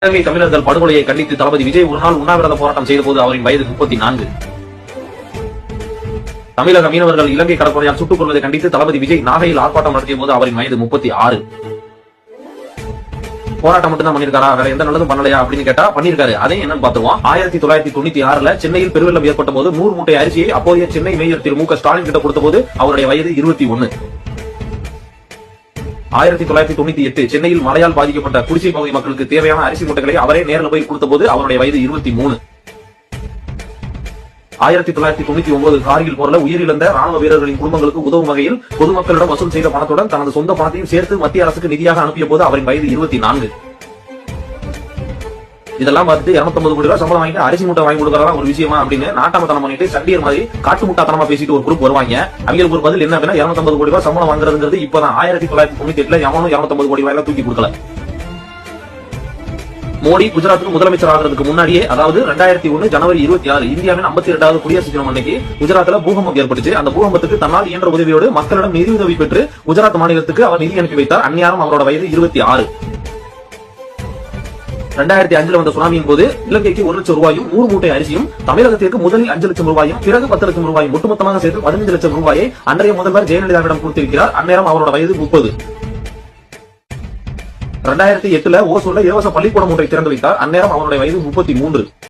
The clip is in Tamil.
இலங்கை தமிழர்கள் படுகொலையை கண்டித்து தளபதி விஜய் ஒரு நாள் உண்ணாவிரத போராட்டம் செய்த போது அவரின் வயது 34. தமிழக மீனவர்கள் இலங்கை கடற்படையால் சுட்டுக் கொள்வதை கண்டித்து தளபதி விஜய் நாகையில் ஆர்ப்பாட்டம் நடத்திய போது அவரின் வயது 36. போராட்டம் மட்டும் தான் பண்ணிருக்காரா, வேற எந்த நல்லதும் பண்ணலையா அப்படின்னு கேட்டா பண்ணிருக்காரு. அதே என்னன்னு பாத்துருவோம். 1996 சென்னையில் பெருவெள்ளம் ஏற்பட்ட போது 100 மூட்டை அரிசியை அப்போதைய சென்னை மேயர் திரு மு க ஸ்டாலின் கிட்ட கொடுத்த போது அவருடைய வயது 21. 1998 சென்னையில் மழையால் பாதிக்கப்பட்ட குடிசை பகுதி மக்களுக்கு தேவையான அரிசி மூட்டைகளை அவரே நேரில் போய் கொடுத்த போது அவருடைய வயது 23. 1999 கார்கில் போர்ல உயிரிழந்த ராணுவ வீரர்களின் குடும்பங்களுக்கு உதவும் வகையில் பொதுமக்களிடம் வசூல் செய்த பணத்துடன் தனது சொந்த பணத்தையும் சேர்த்து மத்திய அரசுக்கு நிதியாக அனுப்பிய போது அவரின் வயது 24. இதெல்லாம் பார்த்துட்டு 250 கோடி ரூபாய் சம்பளம் வாங்கி அரிசி மூட்டை வாங்கி கொடுக்கறதா ஒரு விஷயமா அப்படின்னு நாட்டாமத்தனம் பண்ணிட்டு சண்டியர் மாதிரி காட்டு முட்டாத்தனமா பேசிட்டு ஒரு குரூப் வருவாங்க. அவங்களுக்கு ஒரு பதில் என்ன அப்படின்னா 250 கோடி ரூபாய் சம்பளம் வாங்குறதுங்கிறது இப்பதான் 1998 எவனும் 250 கோடி ரூபாய் தூக்கி கொடுக்கல. மோடி குஜராத்துக்கு முதலமைச்சர் ஆகிறதுக்கு முன்னாடியே, அதாவது 2001 ஜனவரி 26 இந்தியாவின் 52வது குடியரசு தினம் அன்னைக்கு குஜராத்ல பூகம்பம் ஏற்பட்டுச்சு. அந்த பூகம்பத்துக்கு தன்னால் இயன்ற உதவியோடு மக்களிடம் நிதி உதவி பெற்று குஜராத் மாநிலத்துக்கு அவர் நிதி அனுப்பி வைத்தார். அந்நியாரம் அவரோட வயது 26. 2005 வந்த சுனாமியின் போது இலங்கைக்கு 1 லட்சம் ரூபாயும் 100 மூட்டை அரிசியும், தமிழகத்திற்கு முதலில் 5 லட்சம் ரூபாயும் பிறகு 10 லட்சம் ரூபாயும் ஒட்டுமொத்தமாக சேர்த்து 15 லட்சம் ரூபாயை அன்றைய முதல்வர் ஜெயலலிதாவிடம் கொடுத்திருக்கிறார். அந்நேரம் அவரோட வயது 30. 2008 ஓசூர்ல இலவச பள்ளிக்கூடம் ஒன்றை திறந்து வைத்தார். அந்நேரம் அவருடைய வயது 33.